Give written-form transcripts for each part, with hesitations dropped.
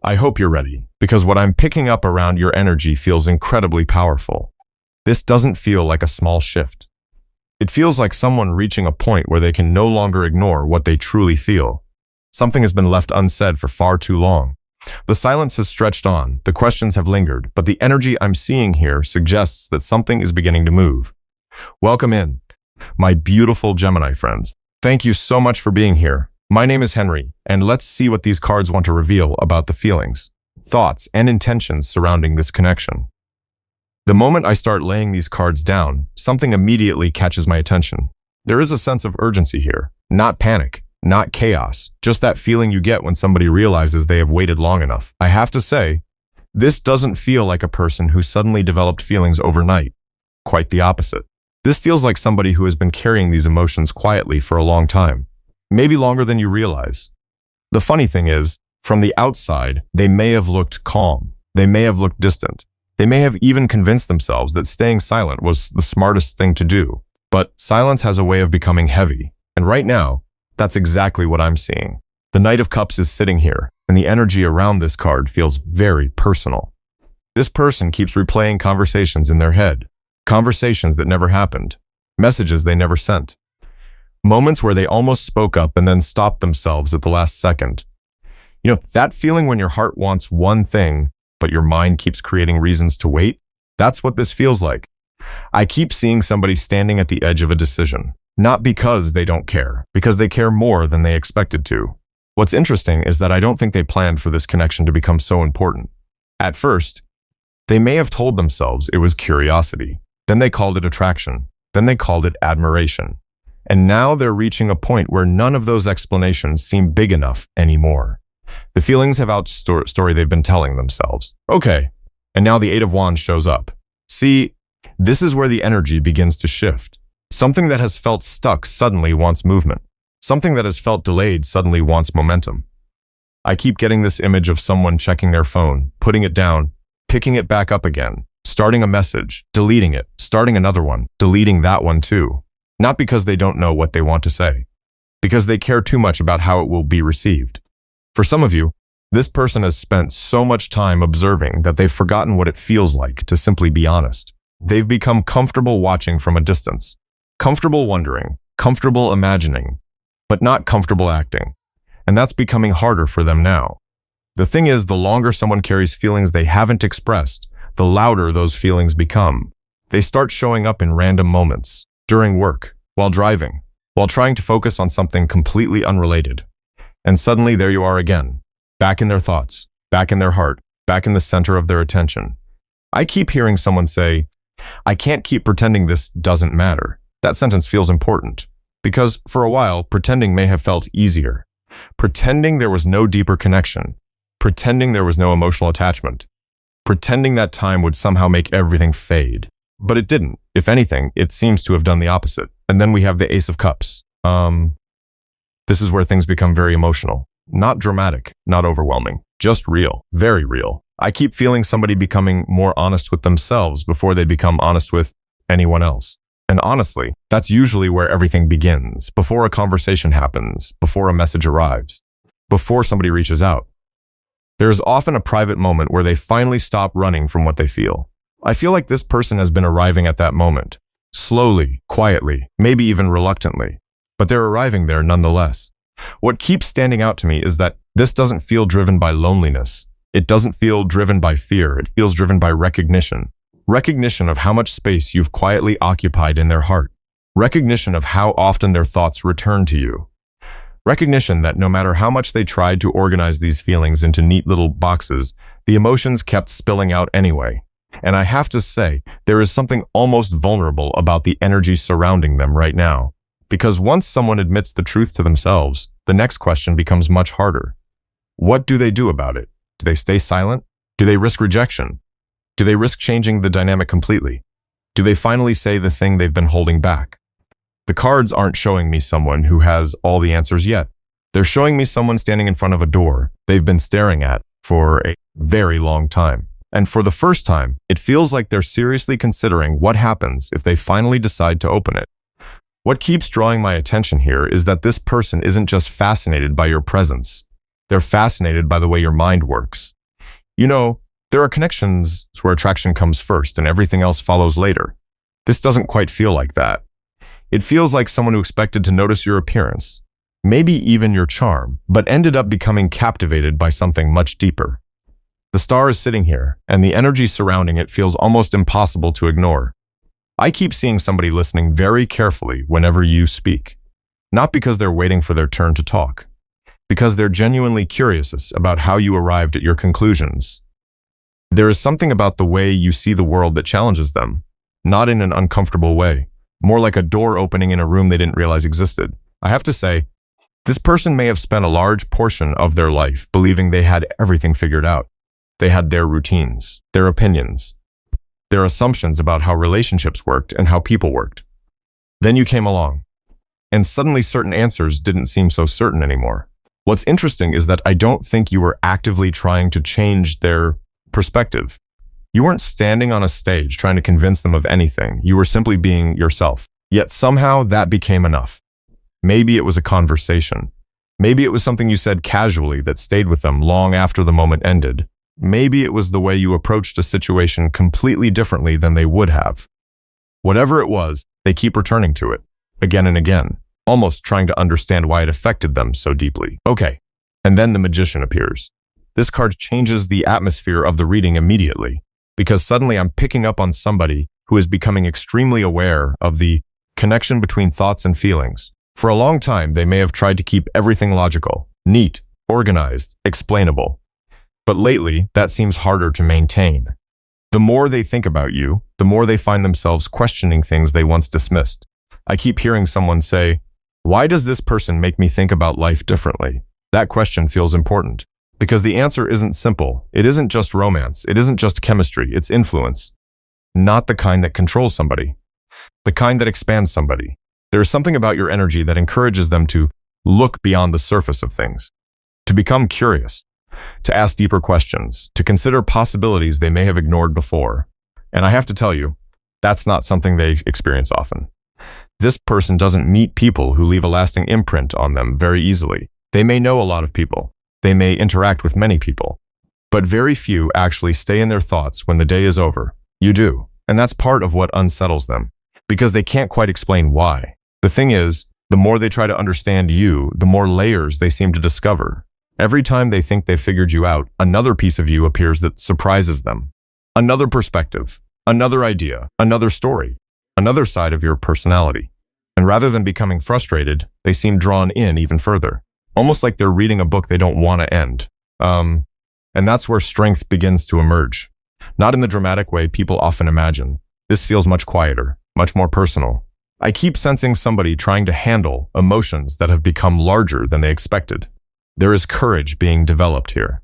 I hope you're ready, because what I'm picking up around your energy feels incredibly powerful. This doesn't feel like a small shift. It feels like someone reaching a point where they can no longer ignore what they truly feel. Something has been left unsaid for far too long. The silence has stretched on, the questions have lingered, but the energy I'm seeing here suggests that something is beginning to move. Welcome in, my beautiful Gemini friends. Thank you so much for being here. My name is Henry, and let's see what these cards want to reveal about the feelings, thoughts, and intentions surrounding this connection. The moment I start laying these cards down, something immediately catches my attention. There is a sense of urgency here, not panic, not chaos, just that feeling you get when somebody realizes they have waited long enough. I have to say, this doesn't feel like a person who suddenly developed feelings overnight. Quite the opposite. This feels like somebody who has been carrying these emotions quietly for a long time, maybe longer than you realize. The funny thing is, from the outside, they may have looked calm, they may have looked distant, they may have even convinced themselves that staying silent was the smartest thing to do. But silence has a way of becoming heavy, and right now, that's exactly what I'm seeing. The Knight of Cups is sitting here, and the energy around this card feels very personal. This person keeps replaying conversations in their head, conversations that never happened, messages they never sent, moments where they almost spoke up and then stopped themselves at the last second. You know, that feeling when your heart wants one thing, but your mind keeps creating reasons to wait? That's what this feels like. I keep seeing somebody standing at the edge of a decision. Not because they don't care, because they care more than they expected to. What's interesting is that I don't think they planned for this connection to become so important. At first, they may have told themselves it was curiosity. Then they called it attraction. Then they called it admiration. And now they're reaching a point where none of those explanations seem big enough anymore. The feelings have story they've been telling themselves. Okay, and now the Eight of Wands shows up. See, this is where the energy begins to shift. Something that has felt stuck suddenly wants movement. Something that has felt delayed suddenly wants momentum. I keep getting this image of someone checking their phone, putting it down, picking it back up again, starting a message, deleting it, starting another one, deleting that one too. Not because they don't know what they want to say, because they care too much about how it will be received. For some of you, this person has spent so much time observing that they've forgotten what it feels like to simply be honest. They've become comfortable watching from a distance, comfortable wondering, comfortable imagining, but not comfortable acting. And that's becoming harder for them now. The thing is, the longer someone carries feelings they haven't expressed, the louder those feelings become. They start showing up in random moments, during work, while driving, while trying to focus on something completely unrelated. And suddenly there you are again, back in their thoughts, back in their heart, back in the center of their attention. I keep hearing someone say, I can't keep pretending this doesn't matter. That sentence feels important, because for a while, pretending may have felt easier. Pretending there was no deeper connection. Pretending there was no emotional attachment. Pretending that time would somehow make everything fade. But it didn't. If anything, it seems to have done the opposite. And then we have the Ace of Cups. This is where things become very emotional. Not dramatic, not overwhelming, just real, very real. I keep feeling somebody becoming more honest with themselves before they become honest with anyone else. And honestly, that's usually where everything begins, before a conversation happens, before a message arrives, before somebody reaches out. There is often a private moment where they finally stop running from what they feel. I feel like this person has been arriving at that moment, slowly, quietly, maybe even reluctantly, but they're arriving there nonetheless. What keeps standing out to me is that this doesn't feel driven by loneliness. It doesn't feel driven by fear. It feels driven by recognition. Recognition of how much space you've quietly occupied in their heart. Recognition of how often their thoughts return to you. Recognition that no matter how much they tried to organize these feelings into neat little boxes, the emotions kept spilling out anyway. And I have to say, there is something almost vulnerable about the energy surrounding them right now. Because once someone admits the truth to themselves, the next question becomes much harder. What do they do about it? Do they stay silent? Do they risk rejection? Do they risk changing the dynamic completely? Do they finally say the thing they've been holding back? The cards aren't showing me someone who has all the answers yet. They're showing me someone standing in front of a door they've been staring at for a very long time. And for the first time, it feels like they're seriously considering what happens if they finally decide to open it. What keeps drawing my attention here is that this person isn't just fascinated by your presence. They're fascinated by the way your mind works, You know, there are connections where attraction comes first and everything else follows later. This doesn't quite feel like that. It feels like someone who expected to notice your appearance, maybe even your charm, but ended up becoming captivated by something much deeper. The star is sitting here, and the energy surrounding it feels almost impossible to ignore. I keep seeing somebody listening very carefully whenever you speak. Not because they're waiting for their turn to talk, because they're genuinely curious about how you arrived at your conclusions. There is something about the way you see the world that challenges them, not in an uncomfortable way, more like a door opening in a room they didn't realize existed. I have to say, this person may have spent a large portion of their life believing they had everything figured out. They had their routines, their opinions, their assumptions about how relationships worked and how people worked. Then you came along, and suddenly certain answers didn't seem so certain anymore. What's interesting is that I don't think you were actively trying to change their perspective. You weren't standing on a stage trying to convince them of anything. You were simply being yourself. Yet somehow that became enough. Maybe it was a conversation. Maybe it was something you said casually that stayed with them long after the moment ended. Maybe it was the way you approached a situation completely differently than they would have. Whatever it was, they keep returning to it, again and again, almost trying to understand why it affected them so deeply. Okay, and then the magician appears. This card changes the atmosphere of the reading immediately, because suddenly I'm picking up on somebody who is becoming extremely aware of the connection between thoughts and feelings. For a long time, they may have tried to keep everything logical, neat, organized, explainable. But lately, that seems harder to maintain. The more they think about you, the more they find themselves questioning things they once dismissed. I keep hearing someone say, "Why does this person make me think about life differently?" That question feels important, because the answer isn't simple. It isn't just romance. It isn't just chemistry. It's influence. Not the kind that controls somebody. The kind that expands somebody. There is something about your energy that encourages them to look beyond the surface of things, to become curious, to ask deeper questions, to consider possibilities they may have ignored before. And I have to tell you, that's not something they experience often. This person doesn't meet people who leave a lasting imprint on them very easily. They may know a lot of people. They may interact with many people. But very few actually stay in their thoughts when the day is over. You do. And that's part of what unsettles them, because they can't quite explain why. The thing is, the more they try to understand you, the more layers they seem to discover. Every time they think they've figured you out, another piece of you appears that surprises them. Another perspective, another idea, another story, another side of your personality. And rather than becoming frustrated, they seem drawn in even further. Almost like they're reading a book they don't want to end. And that's where strength begins to emerge. Not in the dramatic way people often imagine. This feels much quieter, much more personal. I keep sensing somebody trying to handle emotions that have become larger than they expected. There is courage being developed here.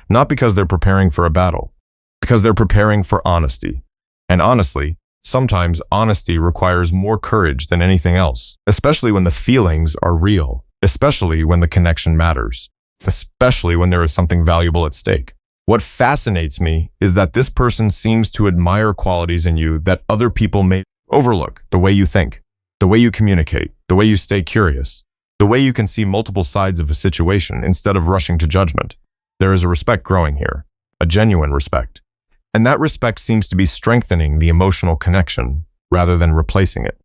Not because they're preparing for a battle, because they're preparing for honesty. And honestly, sometimes honesty requires more courage than anything else, especially when the feelings are real, especially when the connection matters, especially when there is something valuable at stake. What fascinates me is that this person seems to admire qualities in you that other people may overlook: the way you think, the way you communicate, the way you stay curious, the way you can see multiple sides of a situation instead of rushing to judgment. There is a respect growing here, a genuine respect. And that respect seems to be strengthening the emotional connection rather than replacing it.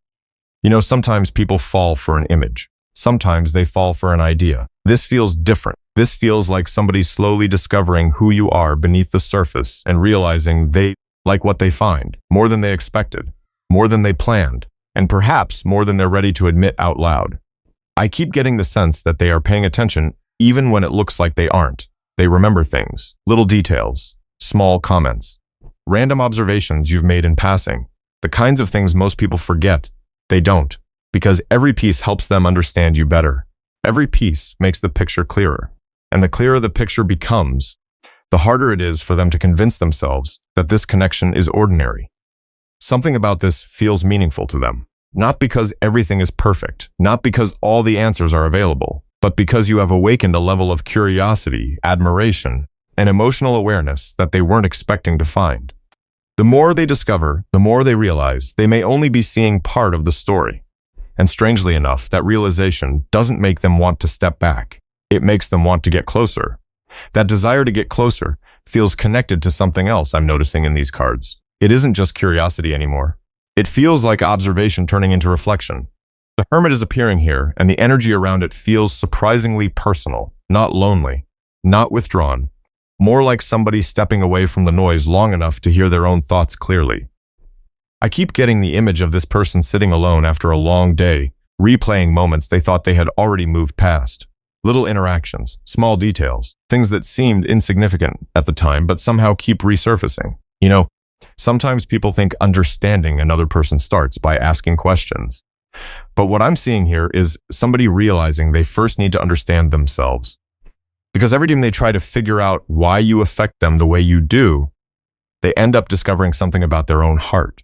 You know, sometimes people fall for an image. Sometimes they fall for an idea. This feels different. This feels like somebody slowly discovering who you are beneath the surface and realizing they like what they find, more than they expected, more than they planned, and perhaps more than they're ready to admit out loud. I keep getting the sense that they are paying attention even when it looks like they aren't. They remember things, little details, small comments, random observations you've made in passing. The kinds of things most people forget, they don't, because every piece helps them understand you better. Every piece makes the picture clearer. And the clearer the picture becomes, the harder it is for them to convince themselves that this connection is ordinary. Something about this feels meaningful to them. Not because everything is perfect, not because all the answers are available, but because you have awakened a level of curiosity, admiration, and emotional awareness that they weren't expecting to find. The more they discover, the more they realize they may only be seeing part of the story. And strangely enough, that realization doesn't make them want to step back. It makes them want to get closer. That desire to get closer feels connected to something else I'm noticing in these cards. It isn't just curiosity anymore. It feels like observation turning into reflection. The Hermit is appearing here, and the energy around it feels surprisingly personal, not lonely, not withdrawn, more like somebody stepping away from the noise long enough to hear their own thoughts clearly. I keep getting the image of this person sitting alone after a long day, replaying moments they thought they had already moved past. Little interactions, small details, things that seemed insignificant at the time but somehow keep resurfacing. Sometimes people think understanding another person starts by asking questions. But what I'm seeing here is somebody realizing they first need to understand themselves. Because every time they try to figure out why you affect them the way you do, they end up discovering something about their own heart.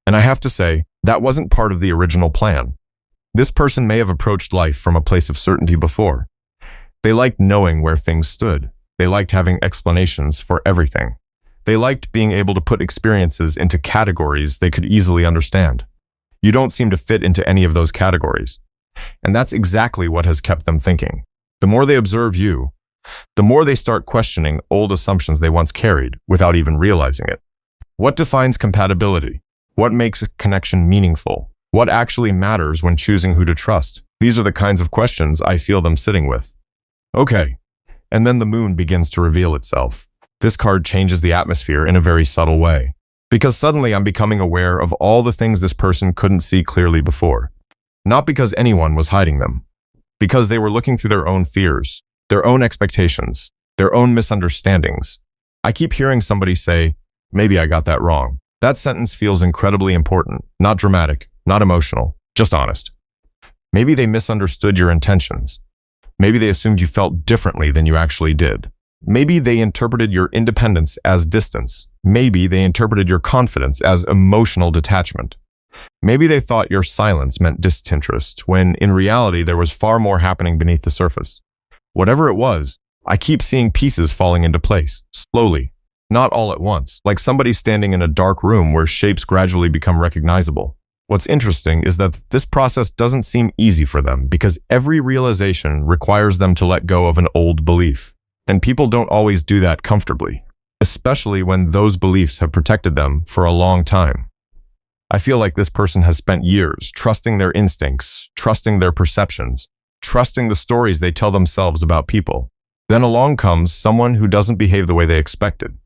And I have to say, that wasn't part of the original plan. This person may have approached life from a place of certainty before. They liked knowing where things stood. They liked having explanations for everything. They liked being able to put experiences into categories they could easily understand. You don't seem to fit into any of those categories. And that's exactly what has kept them thinking. The more they observe you, the more they start questioning old assumptions they once carried without even realizing it. What defines compatibility? What makes a connection meaningful? What actually matters when choosing who to trust? These are the kinds of questions I feel them sitting with. Okay, and then the moon begins to reveal itself. This card changes the atmosphere in a very subtle way. Because suddenly I'm becoming aware of all the things this person couldn't see clearly before. Not because anyone was hiding them. Because they were looking through their own fears, their own expectations, their own misunderstandings. I keep hearing somebody say, maybe I got that wrong. That sentence feels incredibly important, not dramatic, not emotional, just honest. Maybe they misunderstood your intentions. Maybe they assumed you felt differently than you actually did. Maybe they interpreted your independence as distance. Maybe they interpreted your confidence as emotional detachment. Maybe they thought your silence meant disinterest, when in reality there was far more happening beneath the surface. Whatever it was, I keep seeing pieces falling into place, slowly, not all at once, like somebody standing in a dark room where shapes gradually become recognizable. What's interesting is that this process doesn't seem easy for them because every realization requires them to let go of an old belief. And people don't always do that comfortably, especially when those beliefs have protected them for a long time. I feel like this person has spent years trusting their instincts, trusting their perceptions, trusting the stories they tell themselves about people. Then along comes someone who doesn't behave the way they expected.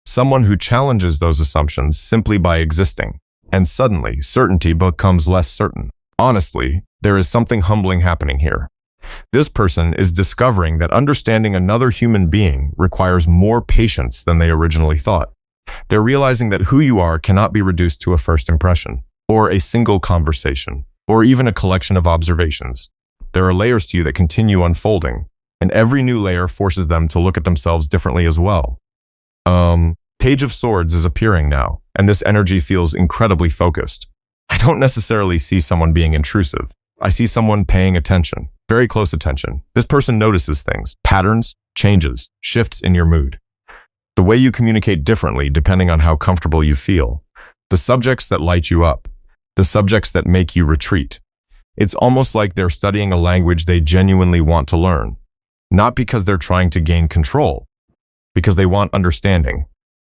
Someone who challenges those assumptions simply by existing. And suddenly, certainty becomes less certain. Honestly, there is something humbling happening here. This person is discovering that understanding another human being requires more patience than they originally thought. They're realizing that who you are cannot be reduced to a first impression, or a single conversation, or even a collection of observations. There are layers to you that continue unfolding, and every new layer forces them to look at themselves differently as well. Page of Swords is appearing now, and this energy feels incredibly focused. I don't necessarily see someone being intrusive. I see someone paying attention, very close attention. This person notices things, patterns, changes, shifts in your mood. The way you communicate differently depending on how comfortable you feel. The subjects that light you up. The subjects that make you retreat. It's almost like they're studying a language they genuinely want to learn. Not because they're trying to gain control, because they want understanding.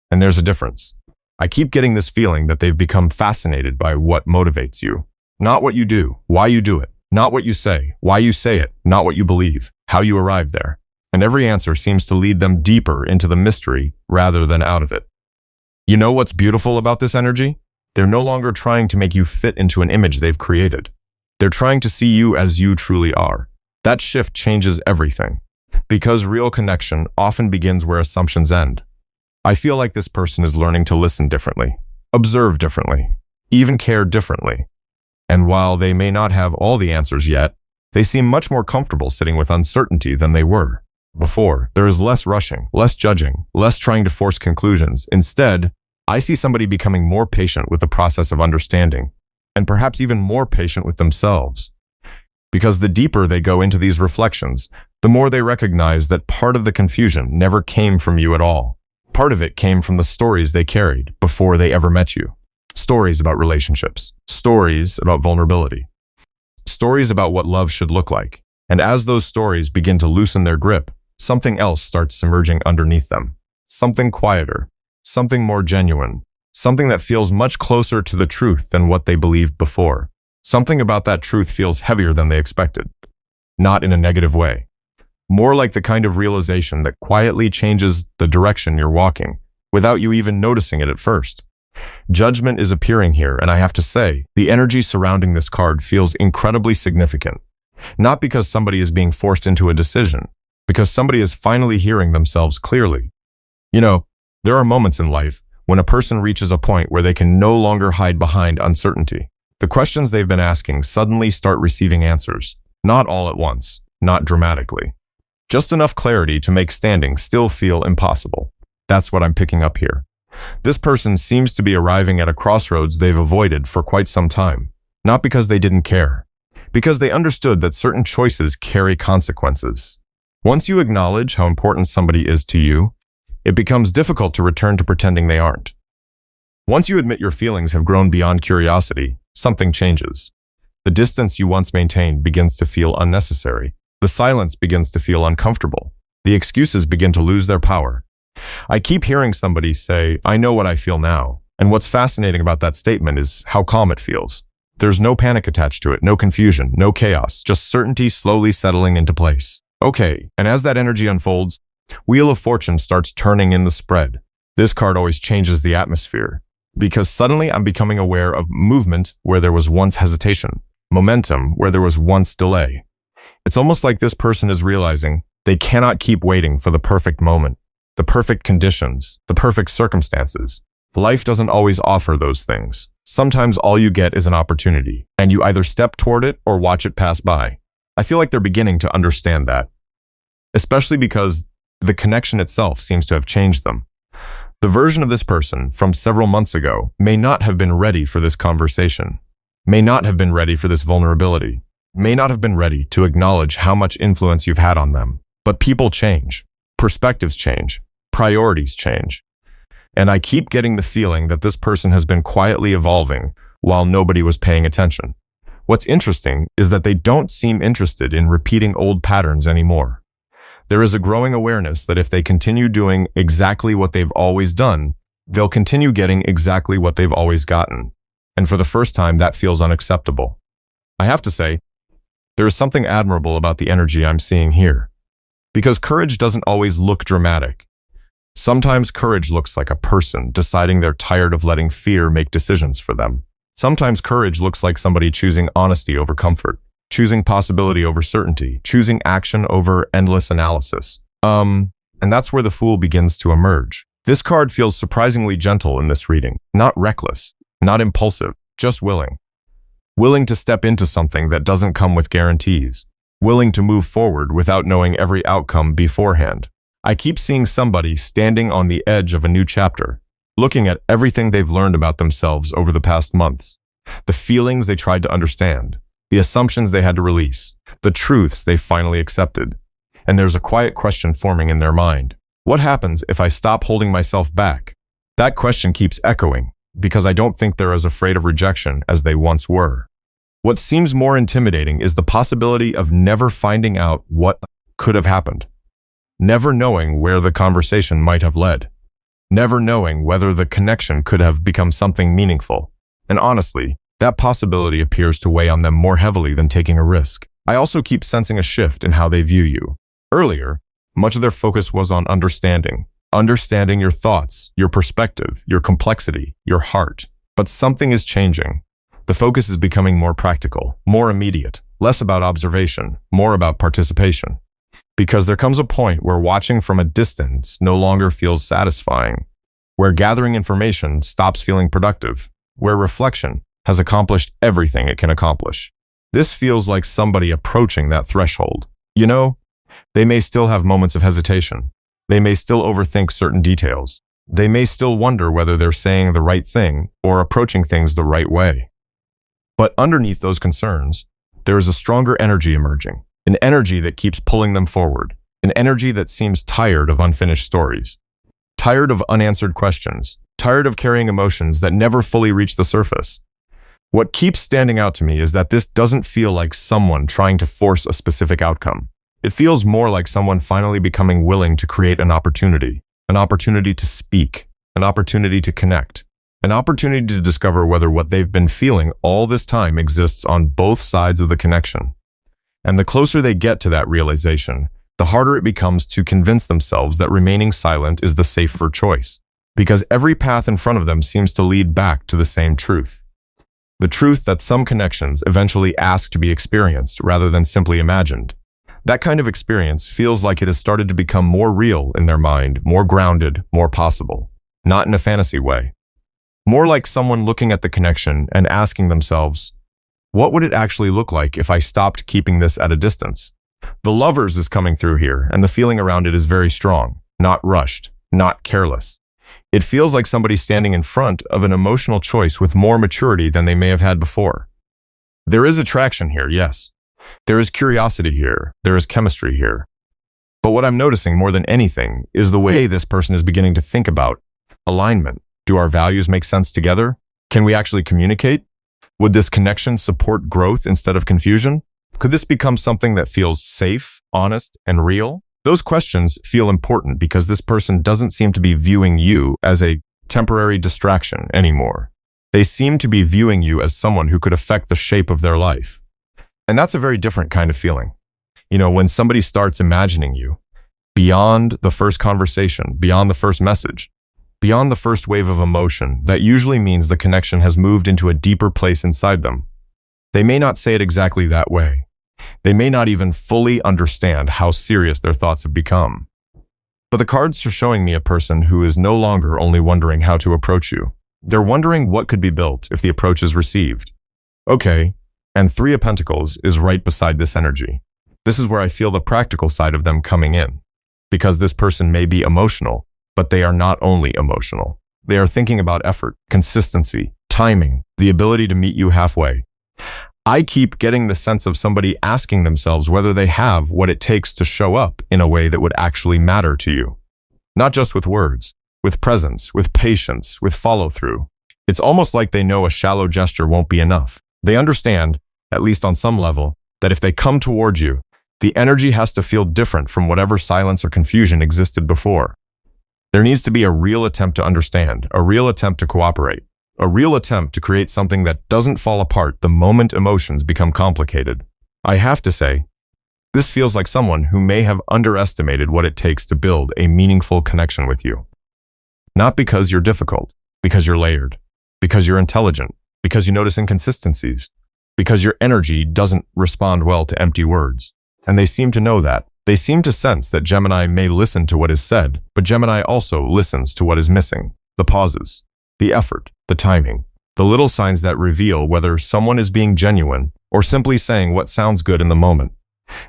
And there's a difference. I keep getting this feeling that they've become fascinated by what motivates you. Not what you do, why you do it. Not what you say, why you say it. Not what you believe, how you arrive there. And every answer seems to lead them deeper into the mystery rather than out of it. You know what's beautiful about this energy? They're no longer trying to make you fit into an image they've created. They're trying to see you as you truly are. That shift changes everything. Because real connection often begins where assumptions end. I feel like this person is learning to listen differently, observe differently, even care differently. And while they may not have all the answers yet, they seem much more comfortable sitting with uncertainty than they were before. There is less rushing, less judging, less trying to force conclusions. Instead, I see somebody becoming more patient with the process of understanding, and perhaps even more patient with themselves. Because the deeper they go into these reflections, the more they recognize that part of the confusion never came from you at all. Part of it came from the stories they carried before they ever met you. Stories about relationships, stories about vulnerability, stories about what love should look like. And as those stories begin to loosen their grip, something else starts emerging underneath them. something quieter, something more genuine, something that feels much closer to the truth than what they believed before. Something about that truth feels heavier than they expected, not in a negative way. More like the kind of realization that quietly changes the direction you're walking, without you even noticing it at first. Judgment is appearing here, and I have to say, the energy surrounding this card feels incredibly significant. Not because somebody is being forced into a decision, because somebody is finally hearing themselves clearly. You know, there are moments in life when a person reaches a point where they can no longer hide behind uncertainty. The questions they've been asking suddenly start receiving answers, not all at once, not dramatically. Just enough clarity to make standing still feel impossible. That's what I'm picking up here. This person seems to be arriving at a crossroads they've avoided for quite some time, not because they didn't care, because they understood that certain choices carry consequences. Once you acknowledge how important somebody is to you, it becomes difficult to return to pretending they aren't. Once you admit your feelings have grown beyond curiosity, something changes. The distance you once maintained begins to feel unnecessary. The silence begins to feel uncomfortable. The excuses begin to lose their power. I keep hearing somebody say, "I know what I feel now." And what's fascinating about that statement is how calm it feels. There's no panic attached to it, no confusion, no chaos, just certainty slowly settling into place. Okay, and as that energy unfolds, Wheel of Fortune starts turning in the spread. This card always changes the atmosphere, because suddenly I'm becoming aware of movement where there was once hesitation, momentum where there was once delay. It's almost like this person is realizing they cannot keep waiting for the perfect moment, the perfect conditions, the perfect circumstances. Life doesn't always offer those things. Sometimes all you get is an opportunity, and you either step toward it or watch it pass by. I feel like they're beginning to understand that, especially because the connection itself seems to have changed them. The version of this person from several months ago may not have been ready for this conversation, may not have been ready for this vulnerability, may not have been ready to acknowledge how much influence you've had on them. But people change, perspectives change, priorities change. And I keep getting the feeling that this person has been quietly evolving while nobody was paying attention. What's interesting is that they don't seem interested in repeating old patterns anymore. There is a growing awareness that if they continue doing exactly what they've always done, they'll continue getting exactly what they've always gotten. And for the first time, that feels unacceptable. I have to say, there is something admirable about the energy I'm seeing here. Because courage doesn't always look dramatic. Sometimes courage looks like a person deciding they're tired of letting fear make decisions for them. Sometimes courage looks like somebody choosing honesty over comfort, choosing possibility over certainty, choosing action over endless analysis. And that's where the Fool begins to emerge. This card feels surprisingly gentle in this reading, not reckless, not impulsive, just willing. Willing to step into something that doesn't come with guarantees. Willing to move forward without knowing every outcome beforehand. I keep seeing somebody standing on the edge of a new chapter, looking at everything they've learned about themselves over the past months, the feelings they tried to understand, the assumptions they had to release, the truths they finally accepted. And there's a quiet question forming in their mind. What happens if I stop holding myself back? That question keeps echoing, because I don't think they're as afraid of rejection as they once were. What seems more intimidating is the possibility of never finding out what could have happened. Never knowing where the conversation might have led. Never knowing whether the connection could have become something meaningful. And honestly, that possibility appears to weigh on them more heavily than taking a risk. I also keep sensing a shift in how they view you. Earlier, much of their focus was on understanding your thoughts, your perspective, your complexity, your heart. But something is changing. The focus is becoming more practical, more immediate, less about observation, more about participation. Because there comes a point where watching from a distance no longer feels satisfying, where gathering information stops feeling productive, where reflection has accomplished everything it can accomplish. This feels like somebody approaching that threshold. You know, they may still have moments of hesitation. They may still overthink certain details. They may still wonder whether they're saying the right thing or approaching things the right way. But underneath those concerns, there is a stronger energy emerging, an energy that keeps pulling them forward, an energy that seems tired of unfinished stories, tired of unanswered questions, tired of carrying emotions that never fully reach the surface. What keeps standing out to me is that this doesn't feel like someone trying to force a specific outcome. It feels more like someone finally becoming willing to create an opportunity, an opportunity to speak, an opportunity to connect, an opportunity to discover whether what they've been feeling all this time exists on both sides of the connection. And the closer they get to that realization, the harder it becomes to convince themselves that remaining silent is the safer choice, because every path in front of them seems to lead back to the same truth. The truth that some connections eventually ask to be experienced rather than simply imagined. That kind of experience feels like it has started to become more real in their mind, more grounded, more possible. Not in a fantasy way. More like someone looking at the connection and asking themselves, what would it actually look like if I stopped keeping this at a distance? The lovers is coming through here, and the feeling around it is very strong, not rushed, not careless. It feels like somebody standing in front of an emotional choice with more maturity than they may have had before. There is attraction here, yes. There is curiosity here. There is chemistry here. But what I'm noticing more than anything is the way this person is beginning to think about alignment. Do our values make sense together? Can we actually communicate? Would this connection support growth instead of confusion? Could this become something that feels safe, honest, and real? Those questions feel important because this person doesn't seem to be viewing you as a temporary distraction anymore. They seem to be viewing you as someone who could affect the shape of their life. And that's a very different kind of feeling. You know, when somebody starts imagining you beyond the first conversation, beyond the first message, beyond the first wave of emotion, that usually means the connection has moved into a deeper place inside them. They may not say it exactly that way. They may not even fully understand how serious their thoughts have become. But the cards are showing me a person who is no longer only wondering how to approach you. They're wondering what could be built if the approach is received. Okay, and Three of Pentacles is right beside this energy. This is where I feel the practical side of them coming in. Because this person may be emotional, but they are not only emotional. They are thinking about effort, consistency, timing, the ability to meet you halfway. I keep getting the sense of somebody asking themselves whether they have what it takes to show up in a way that would actually matter to you. Not just with words, with presence, with patience, with follow-through. It's almost like they know a shallow gesture won't be enough. They understand, at least on some level, that if they come towards you, the energy has to feel different from whatever silence or confusion existed before. There needs to be a real attempt to understand, a real attempt to cooperate, a real attempt to create something that doesn't fall apart the moment emotions become complicated. I have to say, this feels like someone who may have underestimated what it takes to build a meaningful connection with you. Not because you're difficult, because you're layered, because you're intelligent, because you notice inconsistencies, because your energy doesn't respond well to empty words. And they seem to know that. They seem to sense that Gemini may listen to what is said, but Gemini also listens to what is missing. The pauses, the effort, the timing, the little signs that reveal whether someone is being genuine or simply saying what sounds good in the moment.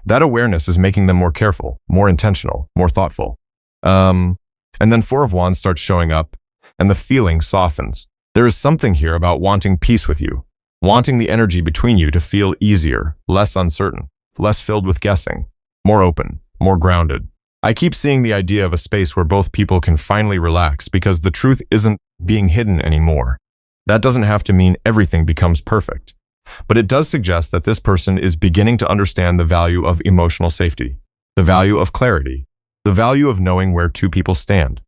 That awareness is making them more careful, more intentional, more thoughtful. And then Four of Wands starts showing up, and the feeling softens. There is something here about wanting peace with you, wanting the energy between you to feel easier, less uncertain, less filled with guessing, more open, more grounded. I keep seeing the idea of a space where both people can finally relax because the truth isn't being hidden anymore. That doesn't have to mean everything becomes perfect, but it does suggest that this person is beginning to understand the value of emotional safety, the value of clarity, the value of knowing where two people stand.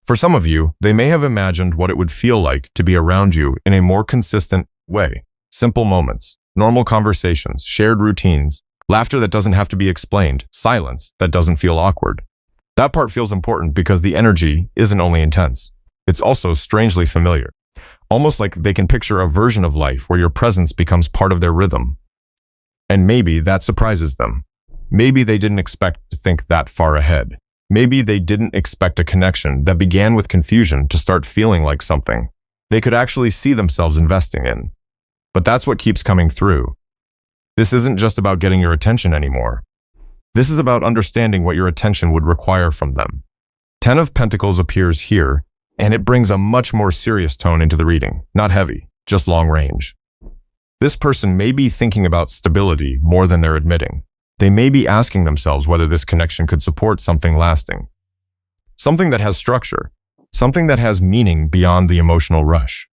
For some of you, they may have imagined what it would feel like to be around you in a more consistent way. Simple moments, normal conversations, shared routines, laughter that doesn't have to be explained, silence that doesn't feel awkward. That part feels important because the energy isn't only intense, it's also strangely familiar. Almost like they can picture a version of life where your presence becomes part of their rhythm. And maybe that surprises them. Maybe they didn't expect to think that far ahead. Maybe they didn't expect a connection that began with confusion to start feeling like something they could actually see themselves investing in. But that's what keeps coming through. This isn't just about getting your attention anymore. This is about understanding what your attention would require from them. 10 of Pentacles appears here, and it brings a much more serious tone into the reading. Not heavy, just long range. This person may be thinking about stability more than they're admitting. They may be asking themselves whether this connection could support something lasting. Something that has structure. Something that has meaning beyond the emotional rush.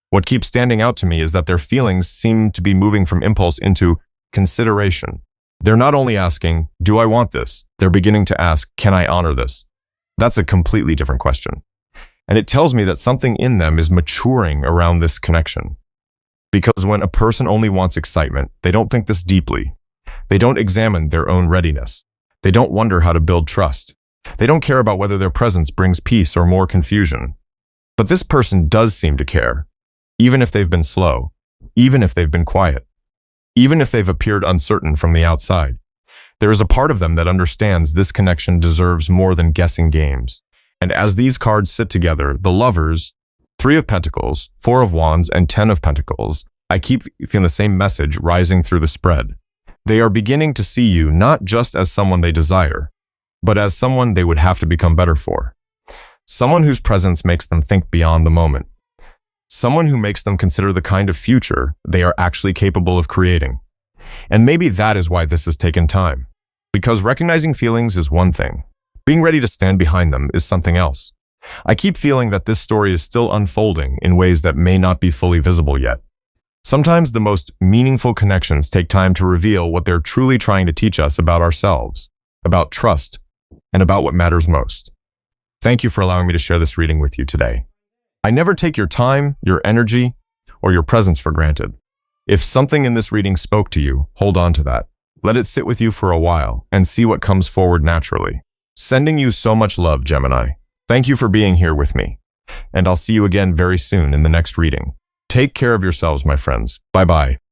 What keeps standing out to me is that their feelings seem to be moving from impulse into consideration. They're not only asking, do I want this? They're beginning to ask, can I honor this? That's a completely different question. And it tells me that something in them is maturing around this connection. Because when a person only wants excitement, they don't think this deeply. They don't examine their own readiness. They don't wonder how to build trust. They don't care about whether their presence brings peace or more confusion. But this person does seem to care, even if they've been slow, even if they've been quiet, even if they've appeared uncertain from the outside. There is a part of them that understands this connection deserves more than guessing games. And as these cards sit together, the lovers, 3 of Pentacles, 4 of Wands, and 10 of Pentacles, I keep feeling the same message rising through the spread. They are beginning to see you not just as someone they desire, but as someone they would have to become better for. Someone whose presence makes them think beyond the moment. Someone who makes them consider the kind of future they are actually capable of creating. And maybe that is why this has taken time. Because recognizing feelings is one thing. Being ready to stand behind them is something else. I keep feeling that this story is still unfolding in ways that may not be fully visible yet. Sometimes the most meaningful connections take time to reveal what they're truly trying to teach us about ourselves, about trust, and about what matters most. Thank you for allowing me to share this reading with you today. I never take your time, your energy, or your presence for granted. If something in this reading spoke to you, hold on to that. Let it sit with you for a while and see what comes forward naturally. Sending you so much love, Gemini. Thank you for being here with me. And I'll see you again very soon in the next reading. Take care of yourselves, my friends. Bye-bye.